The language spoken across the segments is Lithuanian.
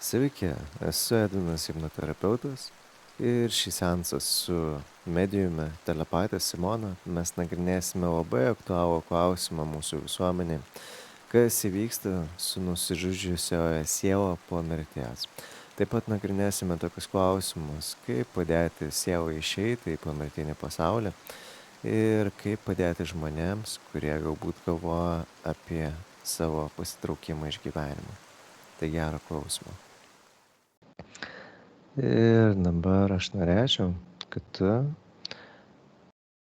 Sveiki, esu Edvinas hipnoterapeutas ir šį seansą su mediume telepatė Simona mes nagrinėsime labai aktualų klausimą mūsų visuomenė, kas įvyksta su nusižudžiusioje siela po mirties. Taip pat nagrinėsime tokius klausimus, kaip padėti sielai išeiti į pomirtinį pasaulį ir kaip padėti žmonėms, kurie galbūt galvoja apie savo pasitraukimą iš gyvenimo. Tai gero klausimo. Ir dabar aš norėčiau, kad tu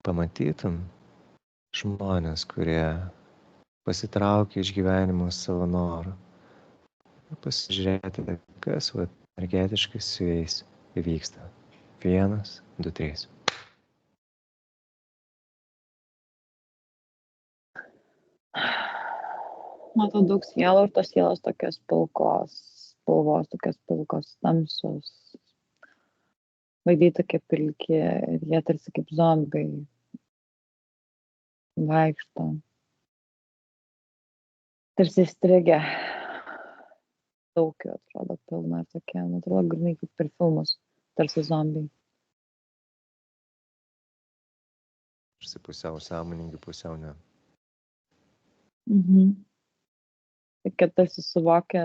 pamatytum žmonės, kurie pasitraukia iš gyvenimo savo norų. Pasižiūrėti, kas energetiškai su jais įvyksta. 1, 2, 3. Matau daug sielų ir tos sielos tokios pilkos spalvos, tokios pilkos tamsos. Vaidai tokie pilki ir jie tarsi kaip zombiai vaikšto. Tarsi įstrigę. Daug jų atrodo pilna ir tokie, atrodo grynai kaip per filmus, tarsi zombiai. Tarsi pusiau sąmoningi, pusiau ne. Kad tarsi suvokia,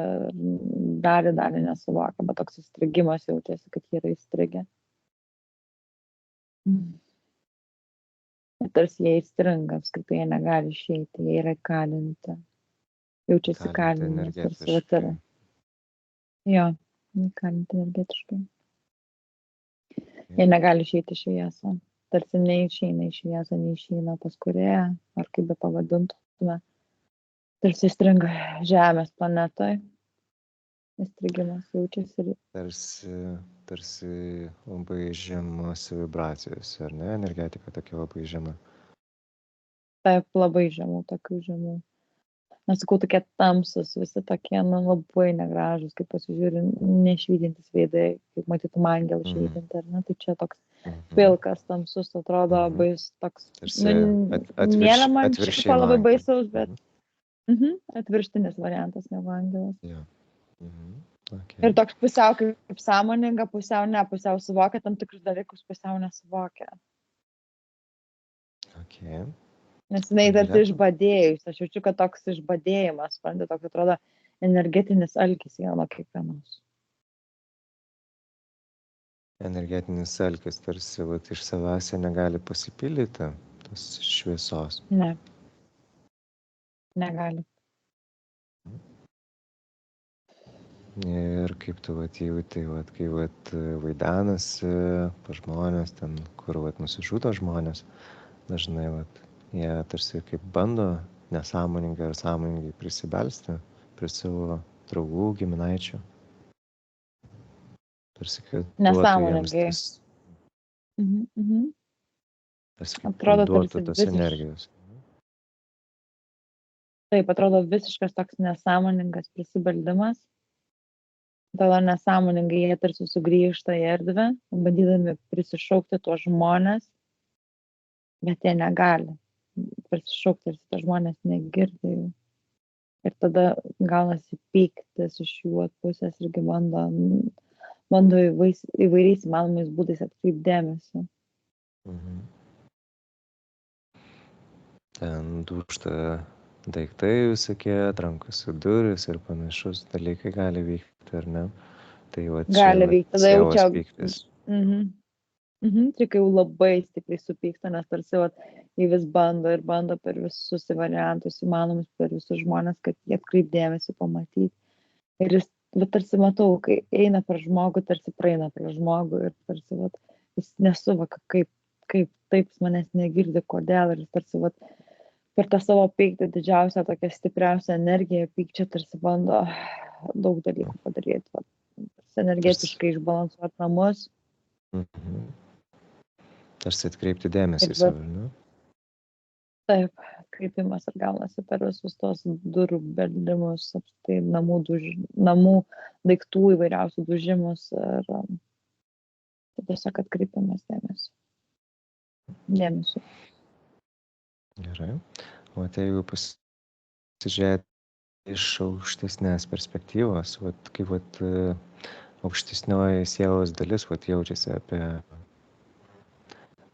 dalį nesuvokia, bet toks įstrigimas jautėsi, kad jie yra įstrigę. Ir tarsi jie įstringa, apskritai jie negali išeiti, jie yra įkalinti. Jaučiasi įkalinti, tarsi vatara. Jo, įkalinti energetiškai. Jie negali išeiti iš šviesą. Tarsi neišeina iš šviesą, neišeina pas kūrėją, ar kaip be pavadintume. Tarsi įstringa Žemės planetoje. Įstrigimas jaučiasi. Tarsi labai žemose vibracijose, ar ne? Energetika tokia labai žema. Taip, labai žemų, tokių žemų. Nesakau, tokie tamsus, visi tokie, labai negražus, kaip pasižiūri, nešvydintis veidai, kaip matytum angelų švydinti, ar ne? Tai čia toks pilkas, tamsus, atrodo, bais toks. Nėra man šito labai baisaus, bet atvirštinis variantas negu angelas. Ja. Okay. Ir toks pusiau kaip sąmoninga, pusiau ne, pusiau suvokia tam tikrus dalykus, pusiau nesuvokia. Okay. Nes jinai tarsi išbadėjus, aš jaučiu, kad toks išbadėjimas, toks atrodo energetinis alkis nuo kiekvienos. Energetinis alkis tarsi iš savęs negali pasipildyti tos šviesos. Ne. Negali. Ir kaip tu jauti, kai vaidenasi pa žmonės, ten, kur nusižudo žmonės, dažnai jie tarsi kaip bando nesąmoningai ar sąmoningai prisibelsti prie savo draugų, giminaičių. Tarsi, kad duotų jiems tas... Tarsi, kad duotų tos energijos. Taip, atrodo visiškas toks nesąmoningas prisibeldimas. Tada nesąmoningai jie tarsi sugrįžta į erdvę, bandydami prisišaukti tuos žmonės, bet jie negali prisišaukti, tarsi tuos žmonės negirdi jų. Ir tada gaunasi pyktis iš jų pusės irgi bando įvairiais įmanomais būdais atkreipti dėmesį. Ten dūžta daiktai visokie, trankosi durys ir panašus dalykai gali vykti, ar ne? Tai gali vykti, tada jau čia pyktis. Tai kai jau labai stipriai supyksta, nes tarsi jį vis bando per visus variantus įmanomus, per visus žmonės, kad jie atkreipdėmėsi pamatyti. Ir jis, tarsi matau, kai eina per žmogų, tarsi praeina per žmogų ir tarsi jis nesuvokia, kaip taip jis manęs negirdi, kodėl. Ir jis tarsi per tą savo pyktį didžiausią, tokią stipriausią energiją pykčia tarsi bando daug dalykų padaryti. Energetiškai išbalansuoti namus. Tarsi atkreipti dėmesį į save, ne? Taip, kreipimas ir gaunasi per visus tos durų beldimus, apskritai namų daiktų įvairiausių dužimus ir tiesiog atkreipimas dėmesio. Gerai. O tai jeigu pasižiūrėti iš aukštesnės perspektyvos, vat, kaip vat, aukštesnioji sielos dalis vat, jaučiasi apie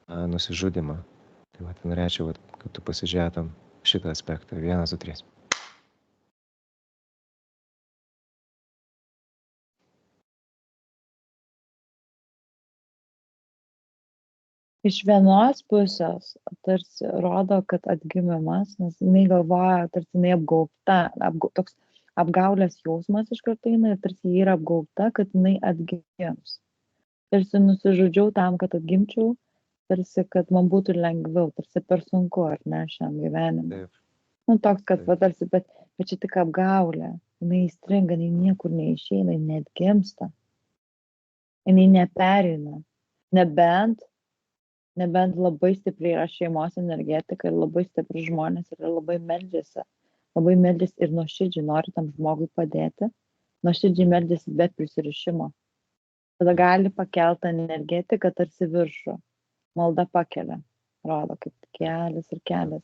nusižudymą. Tai vat, norėčiau, vat, kad tu pasižiūrėtum šitą aspektą. 1, 2, 3. Iš vienos pusės tarsi rodo, kad atgimimas, nes jinai galvoja, tarsi jinai apgaubta, toks apgaulės jausmas iš karto eina ir tarsi ji yra apgaubta, kad jinai atgims. Tarsi nusižudžiau tam, kad atgimčiau, tarsi, kad man būtų lengviau, tarsi per sunku, ar ne, šiam gyvenimui. Taip. Nu, toks, kad, Taip. va, tarsi, bet čia tik apgaulė. Jinai įstringa, jinai niekur neišeina, jinai neatgimsta. Jinai nepereina. Nebent labai stipriai yra šeimos energetika ir labai stipriai žmonės yra labai meldžiasi ir nuoširdžiai nori tam žmogui padėti, nuoširdžiai meldžiasi be prisirišimo. Tada gali pakelti energetiką tarsi viršų. Malda pakelia, rodo kaip kelias ir kelias.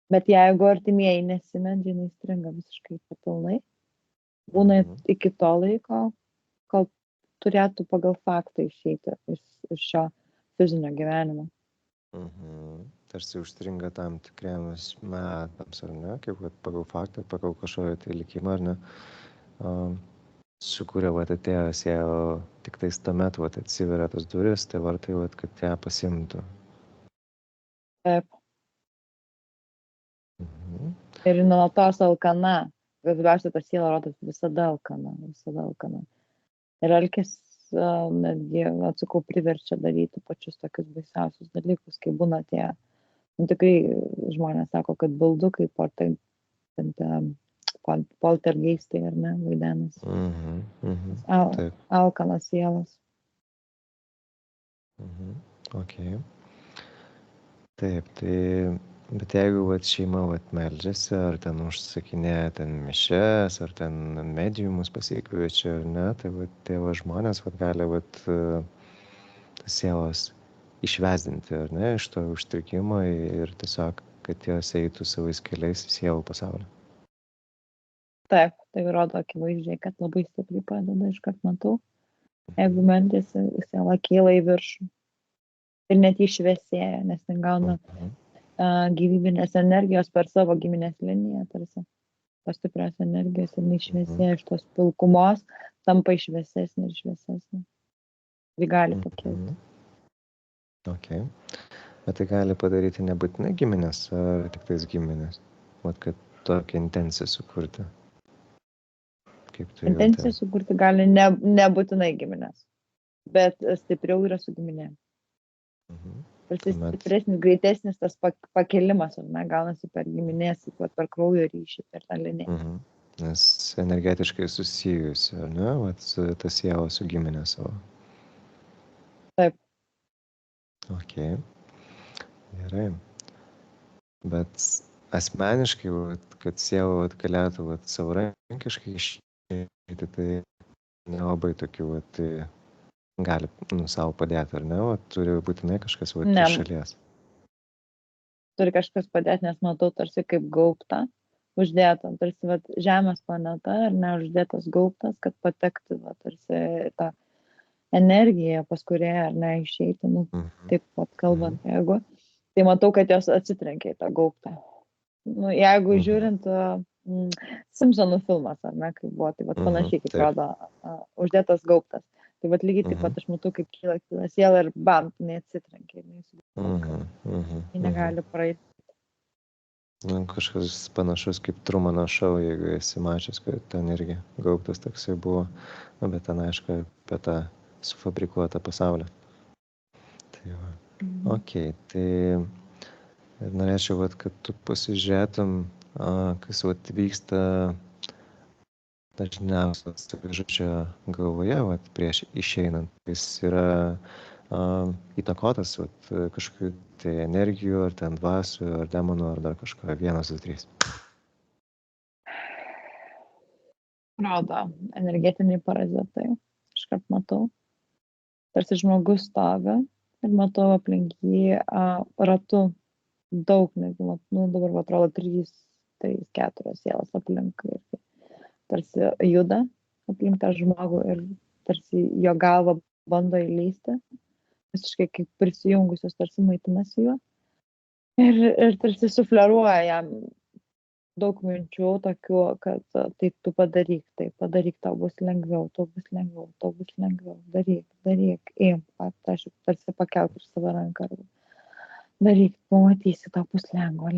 Bet jeigu artimieji nesimeldžia, jinai stringa visiškai pilnai, būna iki to laiko, kol turėtų pagal faktą išeiti iš šio fizinio gyvenimo. Tarsi užstringa tam tikriems metams, ar ne, kaip pagal faktą, pagal kažkokią tai likimą, ar ne, su kuria atėjo siela, tik tais tuomet atsiveria tos duris, tai vartai, kad ją pasimtų. Taip. Ir nuolatos alkana, labiausiai ta siela rodo visada alkana. Ir alkis netgi, atsakau, priverčia daryti pačius tokius baisiausius dalykus, kai būna tie, tikrai žmonės sako, kad baldukai, poltergeistai, ar ne, vaidenas. Alkanas sielas. Ok. Taip, tai, bet jeigu šeima meldžiasi, ar ten užsakinėja ten mišes, ar ten mediumus pasikviečia, ar ne, tai tie žmonės gali sielos išvesdinti, ar ne, iš to užstrigimo ir tiesiog, kad jos eitų savais keliais į sielų pasaulį. Taip, tai rodo akivaizdžiai, kad labai stipriai padeda, iškart matau. Jeigu meldžiasi, siela kyla į viršų. Ir net išvesėja, nes ten gauna gyvybinės energijos per savo giminės liniją, tarsi tos stiprios energijos ir išvesėja iš tos pilkumos, tampa išvesesnė ir šviesesnė. Tai gali pakilti. Ok. Bet tai gali padaryti nebūtinai giminės, ar tik tais giminės? Kad tokią intenciją sukurti. Intenciją sukurti gali nebūtinai giminės, bet stipriau yra su giminėm. Stipresnis, greitesnis tas pakelimas, ar ne, gaunasi per giminės, per kraujo ryšį, per tą liniją. Nes energetiškai susijusi, ar ne, tas siela su giminė savo. Taip. Ok. Gerai. Bet asmeniškai, kad siela galėtų savarankiškai išeiti, tai nelabai tokių gali savo padėti, ar ne? Turi būtinai kažkas iš šalies. Turi kažkas padėti, nes matau tarsi kaip gaubta uždėta, tarsi Žemės planeta, ar ne, uždėtas gaubtas, kad patektų tarsi tą energiją, pas kurią, ar ne, išeiti, taip pat kalbant, jeigu. Tai matau, kad jos atsitrenkia į tą gaubtą. Jeigu žiūrint Simpsonų filmas, ar ne, kaip buvo, tai panašiai, kaip rodo uždėtas gaubtas. Tai lygiai taip pat aš matau, kaip kyla siela ir bam, jinai atsitrenkia. Ji negali praeiti. Kažkas panašus kaip Trumano šou, jeigu esi mačias, kad ten irgi gaubtas toksai buvo, bet ten aišku apie tą sufabrikuotą pasaulį. Tai va. Ok, tai norėčiau, kad tu pasižiūrėtum, kas vyksta dažniausiai žodžio galvoje, prieš išeinant. Jis yra įtakotas kažkokių tai energijų, ar ten dvasių, ar demonų, ar dar kažko. 1, 2, 3. Rodo energetiniai parazitai. Iškart matau. Tarsi žmogus stovi ir matau aplink jį ratu daug, netgi, dabar atrodo 3, 4 sielas aplink. tarsi juda aplink tą žmogų ir tarsi jo galva bando įlysti, visiškai kaip prisijungusios tarsi maitinasi juo ir tarsi sufleruoja jam daug minčių tokių, kad tai tu padaryk, tau bus lengviau, daryk, imk, tarsi pakelk ir savo ranką, daryk, pamatysi, tau bus lengva,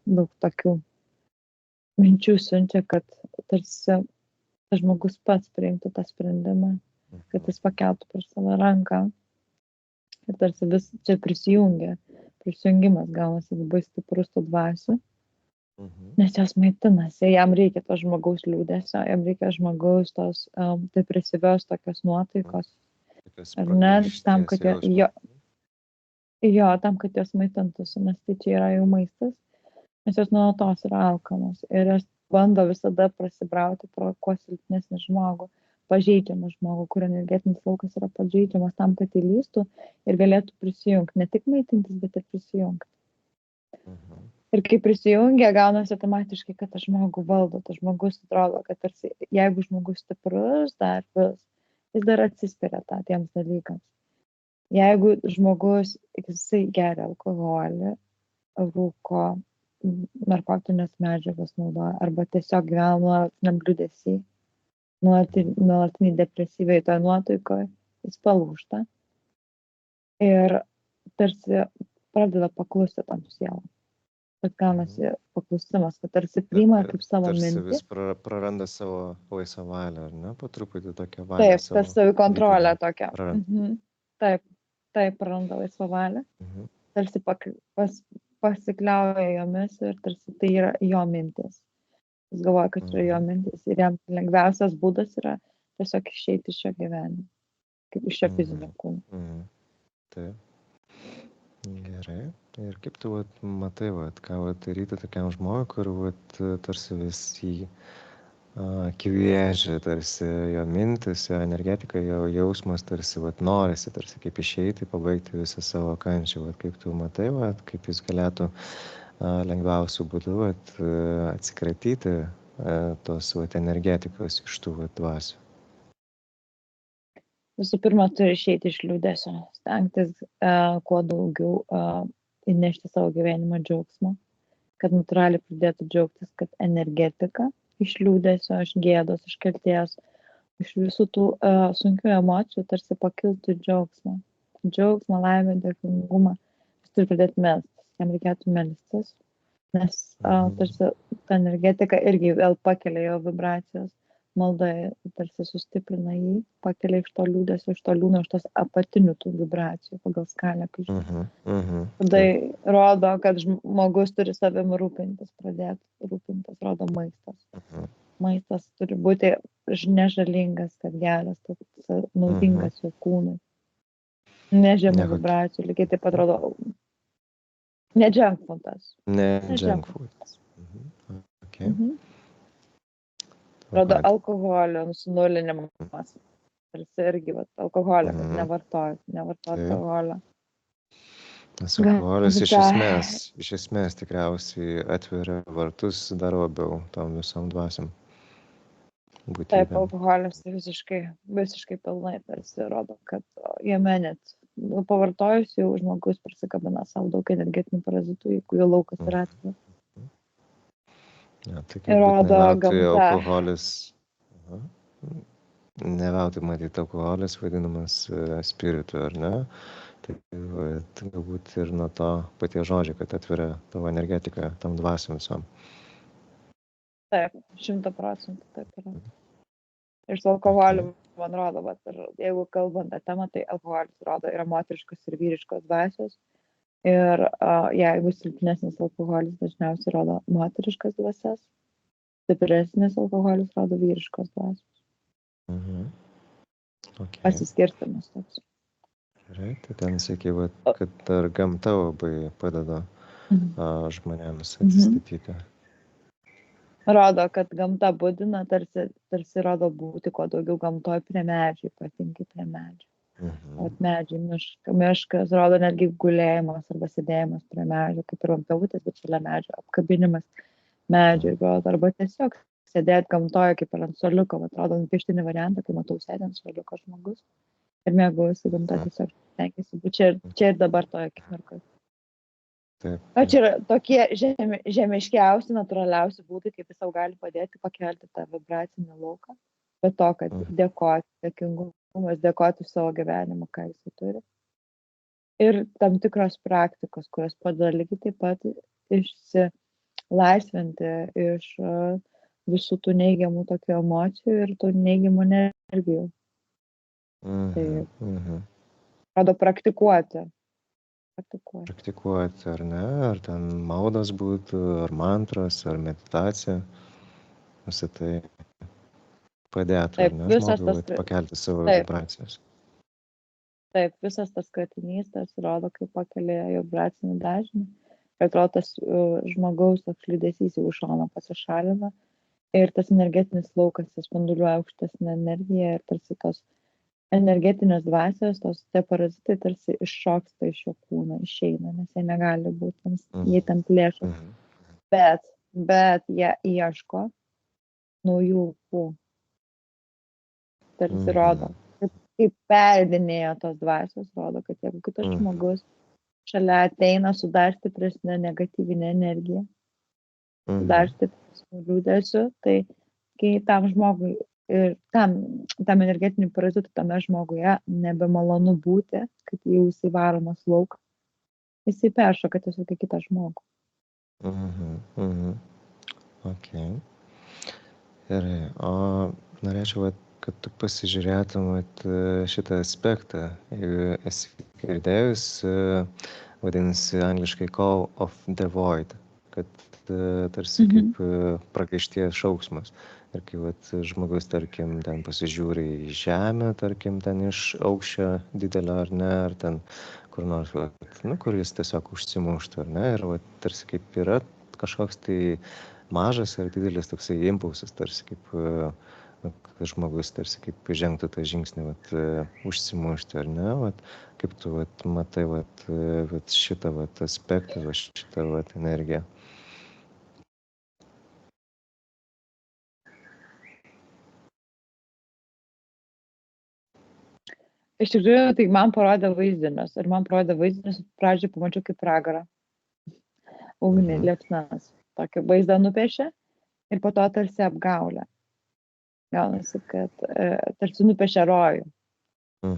daug tokių minčių siunčia, kad tarsi tas žmogus pats priimtų tą sprendimą, kad jis pakeltų per savo ranką ir tarsi vis čia prisijungimas gaunasi labai stiprus tų dvasių. Nes jos maitinasi, jam reikia to žmogaus liūdesio, jam reikia žmogaus tos depresyvios tokios nuotaikos. Ar ne, tam, kad tam, kad jos maitintųsi, nes tai čia yra jų maistas, nes jos nuolatos yra alkamos ir jos bando visada prasibrauti pro kuo silpnesnį žmogų, pažeidžiamą žmogų, kur energetinis laukas yra pažeidžiamas tam, kad įlystų ir galėtų prisijungti, ne tik maitintis, bet ir prisijungti. Ir kai prisijungia, gaunasi automatiškai, kad tas žmogų valdo, tas žmogus atrodo, kad tarsi, jeigu žmogus stiprus dar vis, jis dar atsispiria tiems dalykams. Jeigu žmogus, jisai geria alkoholį, rūko, narkotinės medžiagas naudoja, arba tiesiog gyvena nuolatiniam liūdesy, nuolatiniai depresyviai toje nuotaikoje, jis palūžta ir tarsi pradeda paklusti tam sielom. Bet gaunasi paklusimas, kad tarsi priima kaip savo mintį. Tarsi vis praranda savo laisvą valią, ar ne? Po truputį tokią valią. Taip, tas savikontrolę tokią. Taip, praranda laisvą valią. Tarsi pasikliauja jomis ir tarsi tai yra jo mintis. Jis galvoja, kad yra jo mintis ir jam lengviausias būdas yra tiesiog išeiti iš šio gyvenimo, kaip iš šio fizinio kūno. Taip. Gerai. Ir kaip tu matai, ką daryti tokiam žmogui, kur tarsi vis jį kviečia, tarsi jo mintis, jo energetika, jo jausmas, tarsi norisi, tarsi kaip išeiti, pabaigti visą savo kančią. Kaip tu matai, kaip jis galėtų lengviausių būdų atsikratyti tos energetikos iš tų dvasių. Visų pirma, turi išeiti iš liūdesio, stengtis kuo daugiau įnešti savo gyvenimą džiaugsmą, kad natūraliai pradėtų džiaugtis, kad energetika iš liūdesio, iš gėdos, iš kaltės, iš visų tų sunkių emocijų tarsi pakiltų džiaugsmą. Džiaugsmą, laimę, dėkingumą. Jis turi pradėti melstis, jam reikėtų melstis, nes tarsi ta energetika irgi vėl pakelia jo vibracijas. Malda tarsi sustiprina jį, pakelia iš to liūdesio, iš to liūno, iš tos apatinių tų vibracijų pagal skalę. Tada rodo, kad žmogus turi savim rūpintis, pradėti rūpintis, rodo maistas. Maistas turi būti nežalingas, kad geras, naudingas jo kūnui. Ne žemų vibracijų, lygiai taip pat rodo, ne junk foodas. Ne junk foodas. Rodo alkoholio nusnulinimas. Tarsi irgi alkoholio, kad nevartoti alkoholio. Nes alkoholis iš esmės tikriausiai atveria vartus dar labiau tom visom dvasiam. Taip, alkoholis visiškai pilnai tarsi rodo, kad jame net pavartojus jau žmogus prisikabina savo daug energetinių parazitų, jeigu jo laukas yra atviras. Ja, tai kaip ne veltui matyti alkoholis vadinamas spiritu, ar ne? Tai galbūt ir nuo to paties žodžio, kad atveria tavo energetiką tam dvasiam visom. Taip, 100% taip yra. Ir su alkoholiu, man rodo, jeigu kalbant tą temą, tai alkoholis rodo yra moteriškos ir vyriškos dvasios. Ir jeigu silpnesnis alkoholis dažniausiai rodo moteriškas dvasias, stipresnis alkoholis rodo vyriškos dvasios. Pasiskirstymas toks. Gerai, tai ten sakė, kad ar gamta labai padeda žmonėms atsistatyti. Rodo, kad gamta budina, tarsi rodo būti kuo daugiau gamtoje prie medžių, ypatingai prie medžių. Medžiai, miškas, rodo netgi gulėjimas arba sėdėjimas prie medžio, kaip ir vampavutės, bet šalia medžio, apkabinimas medžio, rodo, arba tiesiog sėdėti gamtoje kaip ir ant suoliuko, atrodo nupieštinį variantą, kai matau sėdint suoliuko žmogus ir mėgaujasi gamta, tiesiog stengiasi būti čia ir dabar toje akimirkoje. O čia yra tokie žemiškiausi, natūraliausi būdai, kaip jis sau gali padėti pakelti tą vibracinį lauką, bet to, kad dėkoti, dėkingumas, dėkoti už savo gyvenimą, ką jis turi. Ir tam tikros praktikos, kurios padeda lygiai taip pat išsilaisvinti iš visų tų neigiamų tokių emocijų ir tų neigiamų energijų. Tai atrodo praktikuoti, ar ne? Ar ten maldos būtų, ar mantros, ar meditacija. Visą tai padėtų, ar ne, žmogui pakelti savo vibracijas. Taip, visas tas kratinys, tas rodo, kaip pakelia vibracinį dažnį. Ir atrodo, tas žmogaus toks liūdesys jau iš šono pasišalina. Ir tas energetinis laukas, tas spinduliuoja aukštesnę energiją ir tarsi tos energetinės dvasios, tie parazitai tarsi iššoksta iš jo kūno, išeina, nes jie negali būti, jie ten plėšo. Bet jie ieško naujų aukų. Tarsi rodo, kaip perdinėjo tos dvasios, rodo, kad jeigu kitas žmogus šalia ateina su dar stipresnė negatyvinė energija, dar stipresnių liūdesių, tai kai tam žmogui ir tam energetiniui parazitui tame žmoguje nebemalonu būti, kad jau jisai varomas lauk, jisai peršoka tiesiog į kitą žmogų. Ok. Gerai, o norėčiau, kad tu pasižiūrėtum šitą aspektą. Jeigu esi girdėjus, vadinasi angliškai Call of the Void, kad tarsi kaip pragaišties šauksmas. Ir kai žmogus, tarkim, ten pasižiūri į žemę, tarkim, ten iš aukščio didelio ar ne, ar ten kur nors, kur jis tiesiog užsimuštų, ar ne, ir tarsi kaip yra kažkoks tai mažas ar didelis toksai impulsas, tarsi kaip žmogus tarsi kaip žengtų tą žingsnį užsimušti, ar ne, kaip tu matai šitą aspektą, šitą energiją. Iš tikrųjų, tai man parodė vaizdinius. Ir man parodė vaizdinius, pradžioj pamačiau kaip pragarą. Ugnį, liepsnas. Tokį vaizdą nupiešė ir po to tarsi apgaulę. Gaunasi, kad tarsi nupiešė rojų.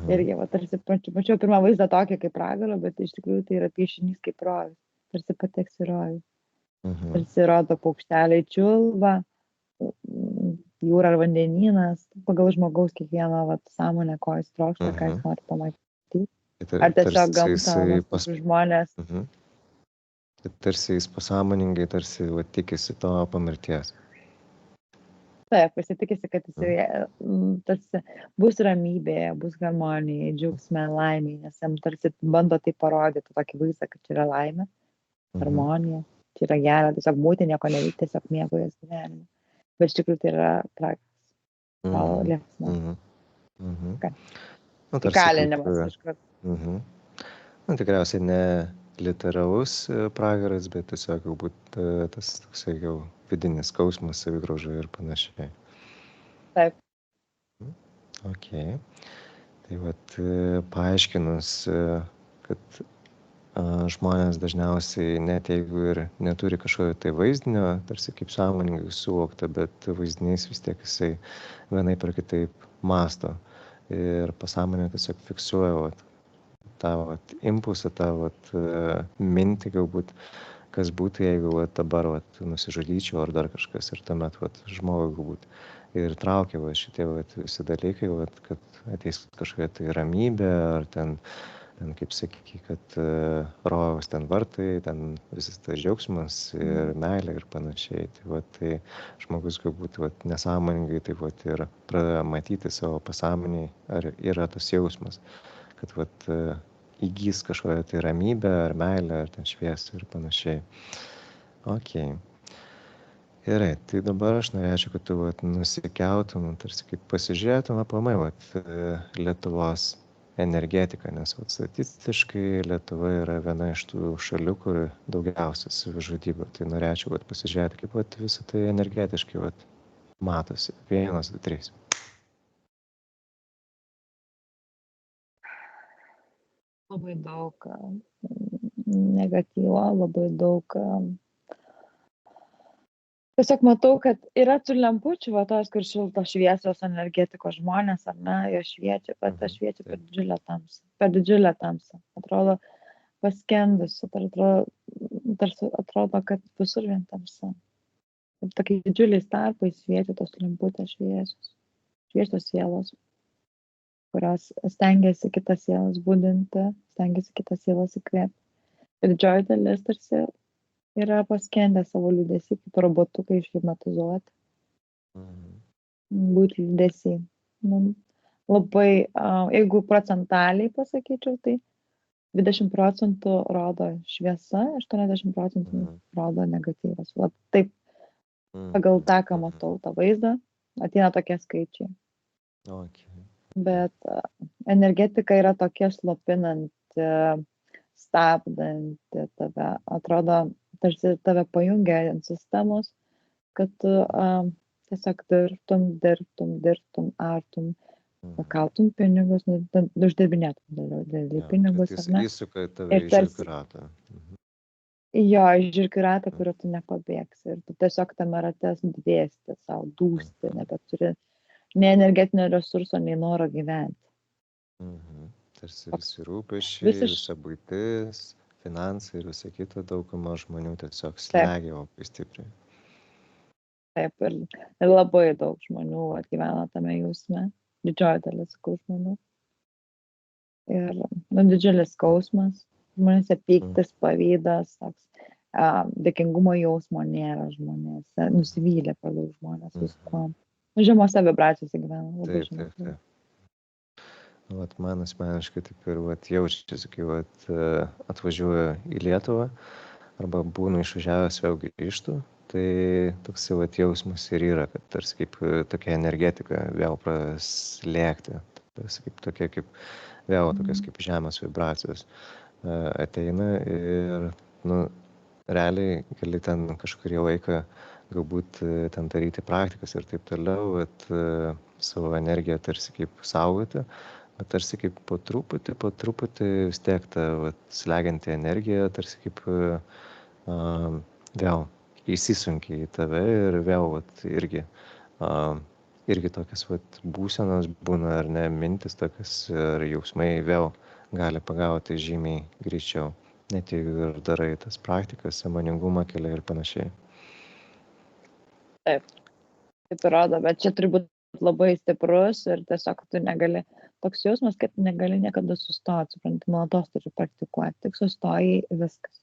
Irgi, tarsi pačiau pirmą vaizdą tokį kaip pragarą, bet iš tikrųjų tai yra piešinys kaip rojus. Tarsi pateks į rojų. Tarsi rodo paukšteliai čiulba, jūra ar vandenynas, pagal žmogaus kiekvieno sąmonę, ko jis trokšta, ką jis nori pamatyti. Ar tiesiog gamta, žmonės. Tarsi jis pasąmoningai, tarsi tikisi to pamirties. Taip, jis tikisi, kad jis bus ramybėje, bus harmonija, džiaugsme, laimė, nes jam tarsi bando tai parodyti tokį vaizdą, kad čia yra laimė, harmonija, čia yra gera, tiesiog būti, nieko neveikti, tiesiog mėgaujas gyvenimą. Bet iš tikrųjų tai yra pragaras, liepsnas. Įkalinimas, aišku. Tikriausiai ne literalus pragaras, bet tiesiog galbūt tas toksai jau vidinis skausmas, savigrauža ir panašiai. Taip. Ok. Tai paaiškinus, kad žmonės dažniausiai, net jeigu ir neturi kažkokio tai vaizdinio, tarsi kaip sąmoningai suvokta, bet vaizdinys vis tiek jisai vienaip ar kitaip mąsto. Ir pasąmonė tiesiog fiksuoja tą impulsą, tą mintį galbūt, kas būtų, jeigu dabar nusižudyčiau ar dar kažkas. Ir tuomet žmogui galbūt ir traukia šitie visi dalykai, kad ateis kažkokia tai ramybė ar ten kaip sakyki, kad rojaus ten vartai, ten visas tas džiaugsmas ir meilė ir panašiai. Tai žmogus galbūt nesąmoningai taip ir pradeda matyti savo pasąmonėj, ar yra tas jausmas, kad įgys kažkokią tai ramybę ar meilę, ar ten šviesą ir panašiai. Ok. Gerai, tai dabar aš norėčiau, kad tu nusikeltum, tarsi kaip pasižiūrėtum aplamai Lietuvos energetika, nes statistiškai Lietuva yra viena iš tų šalių, kur daugiausia savižudybių. Tai norėčiau pasižiūrėti, kaip visą tai energetiškai Matosi. 1, 2, 3. Labai daug negatyvo, labai daug. Tiesiog matau, kad yra tų lempučių, va tos, kur šiltos šviesos energetikos žmonės, ar ne, jos šviečia, bet aš šviečia per didžiulę tamsą. Per didžiulę tamsą. Atrodo paskendusi, tarsi atrodo, kad visur vien tamsa. Ir tokiais didžiuliais tarpais šviečia tos lemputės šviesos. Šviesos sielos, kurios stengiasi kitas sielas būdinti, stengiasi kitas sielas įkvėpti. Ir didžioji dalis tarsi yra paskendę savo liūdėsį, kaip robotukai išhipnotizuoti. Būti liūdėsį. Labai, jeigu procentaliai pasakyčiau, tai 20% rodo šviesa, 80% rodo negatyvas. Va, taip, pagal tą, ką matau, tą vaizdą, ateina tokie skaičiai. Okay. Bet energetika yra tokia slopinanti, stabdanti tave. Atrodo, tarsi tave pajungia ant sistemos, kad tu tiesiog dirbtum, artum, pakaltum pinigus, uždirbinėtum pinigus. Jis įsuka tave į žirkų ratą. Jo, iš žirkų ratą, kurio tu nepabėgsi. Ir tu tiesiog tame rate dėsti savo, dūsti, nebeturi nei energetinio resurso, nei noro gyventi. Tarsi visi rūpešiai, visa buitis, finansai ir visa kita, dauguma žmonių tiesiog slegia labai stipriai. Taip, ir labai daug žmonių gyvena tame jausme, didžioji dalis žmonių. Ir didžiulis skausmas, žmonėse pyktis, pavydas, dėkingumo jausmo nėra žmonėse, nusivylę per daug žmonės viskuom. Žemose vibracijose gyvena. Taip. Vat man asmeniškai taip ir jaučiasi, kai atvažiuoju į Lietuvą arba būnu išvažiavęs vėl grįžtu, tai toks jausmas ir yra, kad tarsi kaip tokia energetika vėl praslėgti, tarsi kaip tokia vėl tokios kaip žemės vibracijos ateina ir realiai gali ten kažkurį laiką galbūt ten daryti praktikas ir taip toliau, bet savo energiją tarsi kaip saugoti, bet tarsi kaip po truputį vis tiek ta slegianti energija tarsi kaip vėl įsisunkia į tave ir vėl irgi tokias būsenos būna ar ne, mintis tokias ir jausmai vėl gali pagauti žymiai greičiau, net jeigu ir darai tas praktikas, sąmoningumą kelia ir panašiai. Taip, taip rodo, bet čia turi būti labai stiprus ir tiesiog tu negali, toks jausmas, kad negali niekada sustoti, supranti, nuolatos turi praktikuoti, tik sustoji viskas.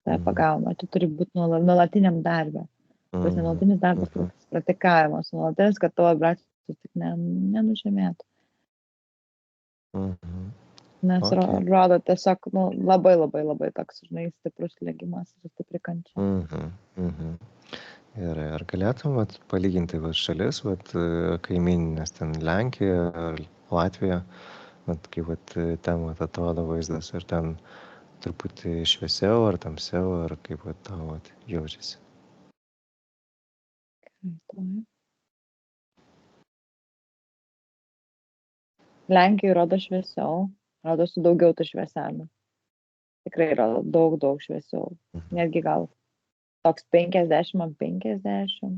Tai pagauna, čia turi būti nuolatiniam darbė. Tas nuolatinis darbas, praktikavimas, nuolatinis, kad tavo vibracijos tik nenužemėtų. Nes rodo tiesiog labai toks, stiprus slėgimas ir stipri kančia. Ir galėtum palyginti šalis, kaimyninės ten Lenkija ar Latvija, kaip ten atrodo vaizdas, ar ten truputį šviesiau, ar tamsiau, ar kaip tau jaučiasi? Lenkijai rodo šviesiau, rodo su daugiau tų švieselių. Tikrai rodo daug šviesiau. Netgi gal toks 50-50,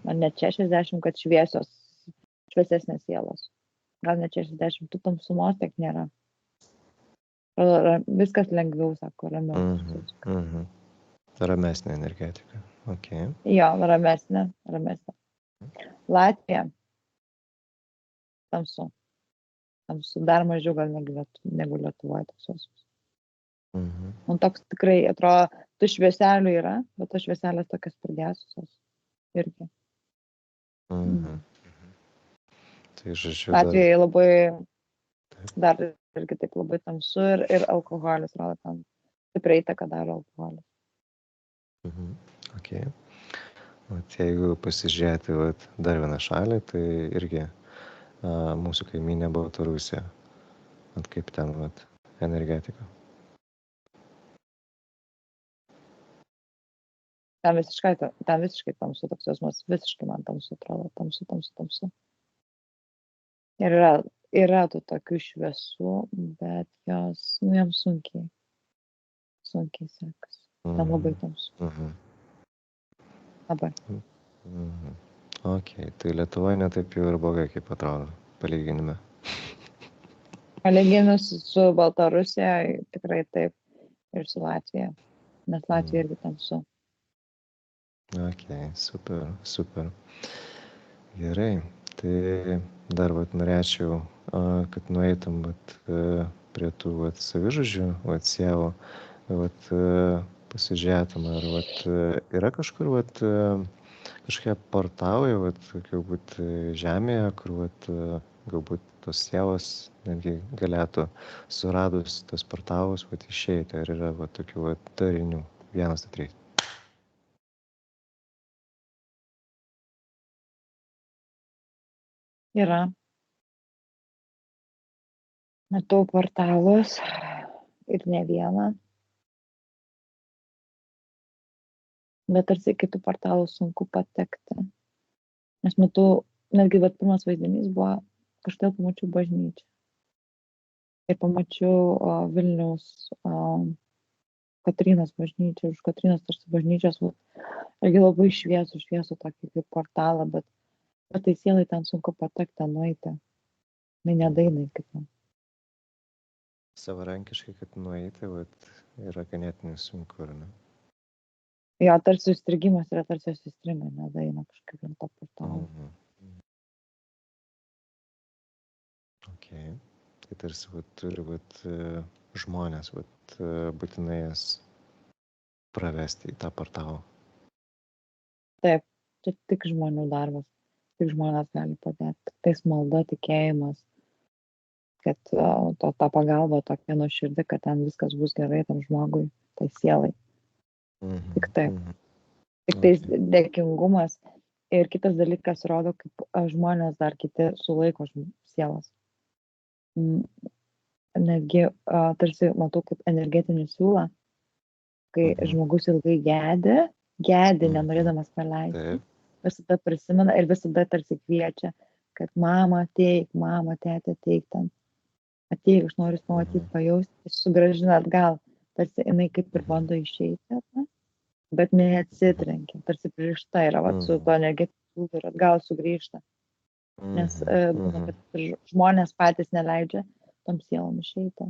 ar net 60, kad šviesesnės sielos. Gal net 60, tų tamsumos tiek nėra. Viskas lengviau, sako, ramiau. Ramesnė energetika. Okay. Jo, ramesnė. Latvija. Tamsu. Dar mažiau gal negu Lietuvoje toks. Man toks tikrai atrodo, tų švieselių yra, bet tos švieselės tokias pridėsusios irgi. Tai žodžiu. Latvijai labai, dar irgi taip labai tamsu ir alkoholis, rodo, ten stipriai įtaką daro alkoholis. Okay. Jeigu pasižiūrėti dar vieną šalį, tai irgi mūsų kaimynė Baltarusija. Kaip ten energetika. ten visiškai tamsu toks jausmas, visiškai man tamsu atrodo, tamsu. Ir yra tų tokių šviesų, bet jiems sunkiai sekasi. Ten labai tamsu. Labai. Ok, tai Lietuvoje netaip jau ir blogai, kaip atrodo, palyginime. Palyginus su Baltarusija, tikrai taip, ir su Latvija, nes Latvija irgi tamsu. Ok, super. Gerai, tai dar norėčiau, kad nueitum prie tų savižudžių, sielų, pasižiūrėtum, ar yra kažkur kažkokie portalai, galbūt žemėje, kur galbūt tos sielos netgi galėtų suradus tos portalus išeiti, ar yra tokių darinių, 1, 2, 3. Yra. Matau portalus ir ne vieną. Bet tarsi kitų portalų sunku patekti. Nes matau, netgi pirmas vaizdinys buvo, kažkodėl pamačiau bažnyčią. Ir pamačiau Vilniaus Kotrynos bažnyčią, už Kotrynos tarsi bažnyčios, irgi labai šviesų tokį kaip portalą, bet tai sielai ten sunku patekti, ten nueiti. Nedainai kaip ten. Savarankiškai, kad nueiti, yra ganėtinai sunku, ar ne? Jo, tarsi įstrigimas yra, tarsi įstringa, nedaina kažkaip ant to portalo. Ok. Tai tarsi turi žmonės būtinai jas pravesti į tą portalą. Taip, čia tik žmonių darbas, tik žmonės gali padėti. Tais malda, tikėjimas, kad ta pagalba tokia nuoširdi, kad ten viskas bus gerai tam žmogui, tai sielai. Tik taip. Tik tais dėkingumas. Ir kitas dalykas rodo, kaip žmonės dar kiti sulaiko sielas. Netgi tarsi matau kaip energetinį siūlą, kai žmogus ilgai gedi, nenorėdamas praleisti. Visada prisimena ir visada tarsi kviečia, kad mama, tėtė, ateik ten. Ateik, aš noriu pamatyti, pajausti, sugrąžina atgal. Tarsi jinai kaip ir bando išeiti, bet neatsitrenkia. Tarsi pririšta yra, su to energetiniu siūlu ir atgal sugrįžta. Nes žmonės patys neleidžia tom sielom išeiti.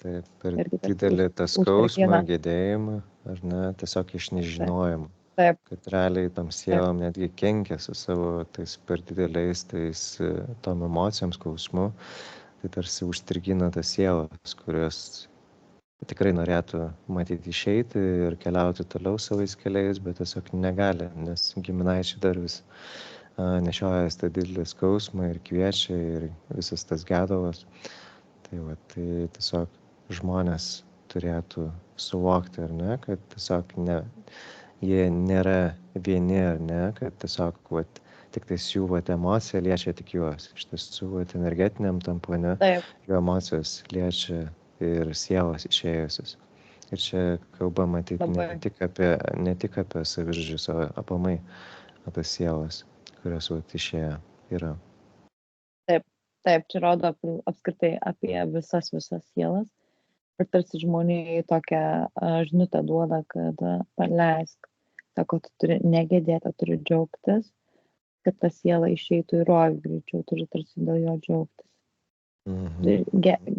Taip, per didelį tą skausmą, gedėjimą, ar ne, tiesiog iš nežinojimo. Taip. Kad realiai tam sielom netgi kenkia su savo tais per dideliais tom emocijom, skausmu, tai tarsi užstrigina tas sielas, kurios tikrai norėtų matyti išeiti ir keliauti toliau savais keliais, bet tiesiog negali, nes giminaičiai dar vis nešiojas tą didelį skausmą ir kviečia ir visas tas gedulas. Tai tiesiog žmonės turėtų suvokti, ar ne, kad tiesiog jie nėra vieni, ar ne, kad tiesiog tik tais jų emocija liečia tik juos. Iš tiesų energetiniam tam plane jų emocijos liečia ir sielos išėjusius. Ir čia kalba matyti ne tik apie savižudžius, o aplamai apie sielas, kurios išėję yra. Taip, čia rodo apskritai apie visas sielas. Ir tarsi žmonėje tokią žinutę duoda, kad paleisk. Sako, tu turi negedėti, turi džiaugtis, kad ta siela išeitų į rojų greičiau, turi tarsi dėl jo džiaugtis.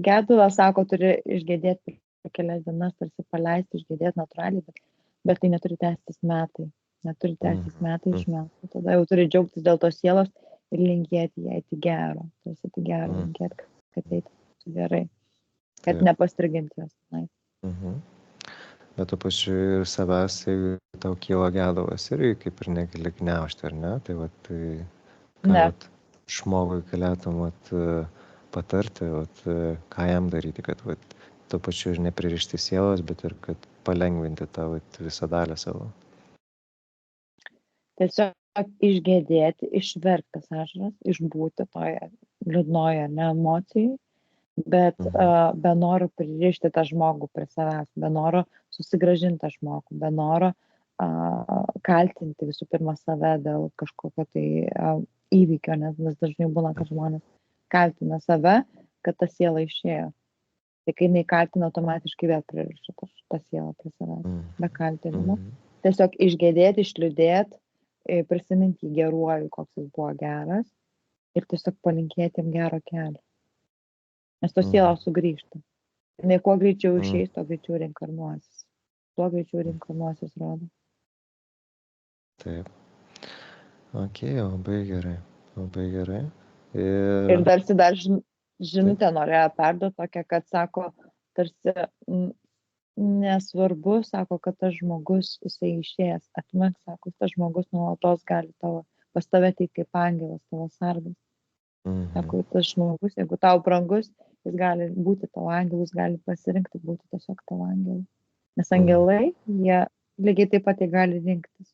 Gedulas, sako, turi išgedėti per kelias dienas, tarsi paleisti, išgedėti natūraliai, bet tai neturi tęstis metai. Neturi tęstis metai iš metų. Tada jau turi džiaugtis dėl tos sielos ir linkėti jai tik gero. Tarsi tik gero linkėti, kad eitų gerai. Kad nepastriginti jos. Bet tuo pačiu ir savęs, jeigu tau kyla gedulas, irgi kaip ir negali gniaužti, ar ne? Tai žmogui galėtum patarti, ką jam daryti, kad tuo pačiu ir nepririšti sielos, bet ir kad palengvinti tą visą dalį savo. Tiesiog išgedėti, išverkti ašaras, išbūti toje liūdnoje emocijai, bet be noro pririšti tą žmogų prie savęs, be noro susigrąžinti tą žmogų, be noro kaltinti visų pirma save dėl kažkokio tai įvykio, nes dažnai būna, kad žmonės kaltina save, kad ta siela išėjo. Tai kai jinai kaltina, automatiškai vėl pririša tą sielą prie savęs, be kaltinimo. Tiesiog išgėdėti, išliūdėti, prisiminti jį geruoju, koks jis buvo geras ir tiesiog palinkėti jam gero kelio. Nes to siela sugrįžta. Jinai kuo greičiau išeis, tuo greičiau reinkarnuosis. Tuo greičiau reinkarnuosis, rodo. Taip. Ok, labai gerai. Labai gerai. Ir dar žinutę norėjo perduoti tokią, kad sako, tarsi nesvarbu, sako, kad tas žmogus, jisai išėjęs, atmink, sako, tas žmogus nuolatos gali pas tave ateiti kaip angelas, tavo sargas. Sako, tas žmogus, jeigu tau brangus, jis gali būti tavo angelus, gali pasirinkti būti tiesiog tavo angelų. Nes angelai, jie lygiai taip pat jie gali rinktis.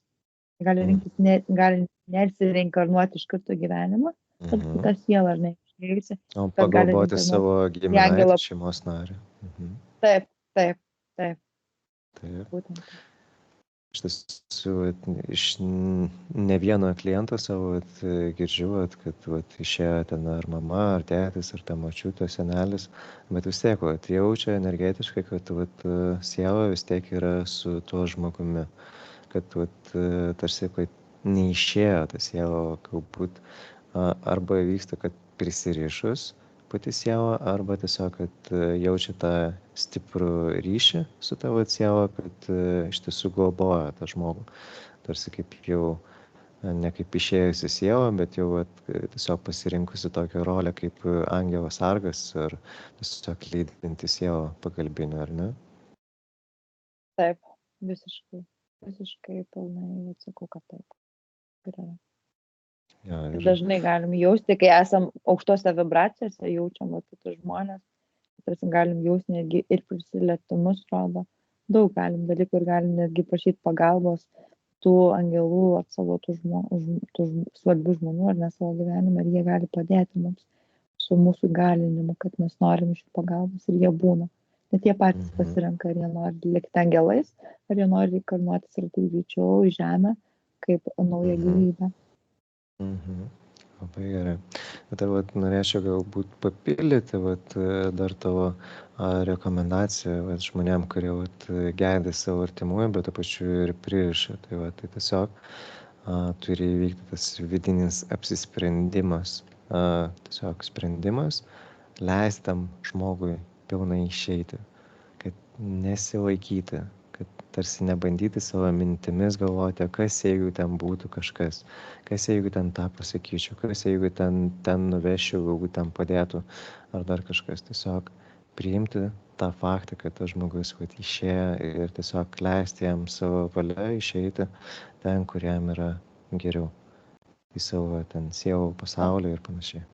Gali rinktis, gali nesireinkarnuoti iš karto gyvenimą, tad ta siela ar neišėjusi. O pagalboti savo giminaitį, šeimos narį. Taip. Būtent. Iš tiesų, iš ne vieno kliento savo girdžiu, kad išėjo ten ar mama, ar tėtis, ar ta močiutė, senelis, bet vis tiek jaučia energetiškai, kad siela vis tiek yra su tuo žmogumi, kad tarsi neišėjo ta siela, galbūt arba vyksta, kad prisirišus pati siela, arba tiesiog, kad jaučia tą stiprų ryšį su tavo siela, kad iš tiesų globoja tą žmogų. Tarsi kaip jau, ne kaip išėjusi siela, bet jau tiesiog pasirinkusi tokią rolę kaip angelas sargas ar tiesiog lydinti sielą pagalbinę, ar ne? Taip, visiškai pilnai atsakau, kad taip. Yra. Ja, Dažnai galim jausti, kai esam aukštose vibracijose, jaučiam kitus žmonės, tarsi galim jausti netgi ir prisilietimus, rodo, daug galim dalykų ir galim netgi prašyti pagalbos tų angelų, savo tų svarbių žmonių ar ne savo gyvenime, ir jie gali padėti mums su mūsų galinimu, kad mes norim iš jų pagalbos ir jie būna. Net jie patys pasirenka, ar jie nori likti angelais, ar jie nori reinkarnuotis ir tai greičiau į žemę kaip naują gyvybę. Labai gerai. Dar norėčiau galbūt papildyti dar tavo rekomendaciją žmonėm, kurie gedi savo artimųjų, bet tuo pačiu ir pririša. Tai tiesiog turi įvykti tas vidinis apsisprendimas. Tiesiog sprendimas leisti tam žmogui pilnai išeiti, kad nesilaikyti, kad tarsi nebandyti savo mintimis galvoti, kas jeigu ten būtų kažkas, kas jeigu ten tą pasakyčiau, kas jeigu ten nuvešiau, jeigu ten padėtų, ar dar kažkas. Tiesiog priimti tą faktą, kad tas žmogus išėjo ir tiesiog leisti jam savo valia išeiti ten, kur jam yra geriau, į savo ten sielų pasaulį ir panašiai.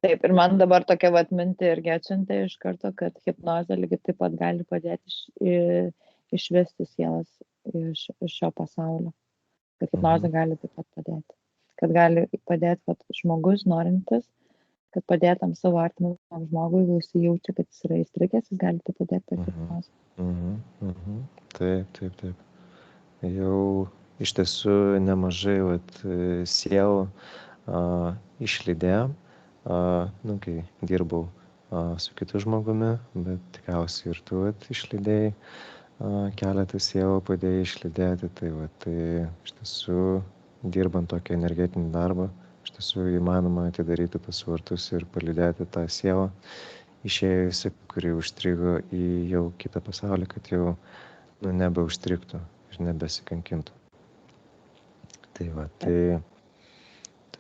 Taip, ir man dabar tokia mintį irgi atsiuntė iš karto, kad hipnozė lygiai taip pat gali padėti išvesti sielas iš šio pasaulio. Kad hipnozė gali taip pat padėti. Kad gali padėti žmogus norintis, kad padėtam savo artimam žmogui, jeigu jis jaučia, kad jis yra įstrigęs, jis gali taip padėti per hipnozę. Taip. Jau iš tiesų nemažai sielų išlydėjom. Kai dirbau su kitu žmogumi, bet tikriausiai ir tu išlydėjai keletą sielų, padėjai išlydėti. Tai iš tiesų, dirbant tokį energetinį darbą, iš tiesų įmanoma atidaryti tas vartus ir palydėti tą sielą išėjusi, kuri užstrigo į jau kitą pasaulį, kad jau nebeužstrigtų ir nebesikankintų. Tai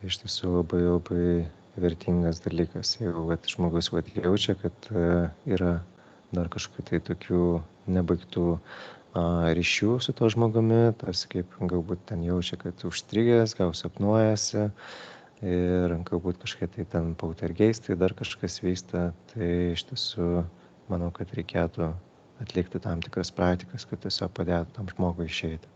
iš tiesų labai labai vertingas dalykas. Jeigu žmogus jaučia, kad yra dar kažkokių tai tokių nebaigtų ryšių su to žmogumi, tarsi kaip galbūt ten jaučia, kad užstrigęs, gal sapnuojasi ir galbūt kažkaip tai ten poltergeistai, dar kažkas vyksta, tai iš tiesų manau, kad reikėtų atlikti tam tikras praktikas, kad tiesiog padėtų tam žmogui išeiti.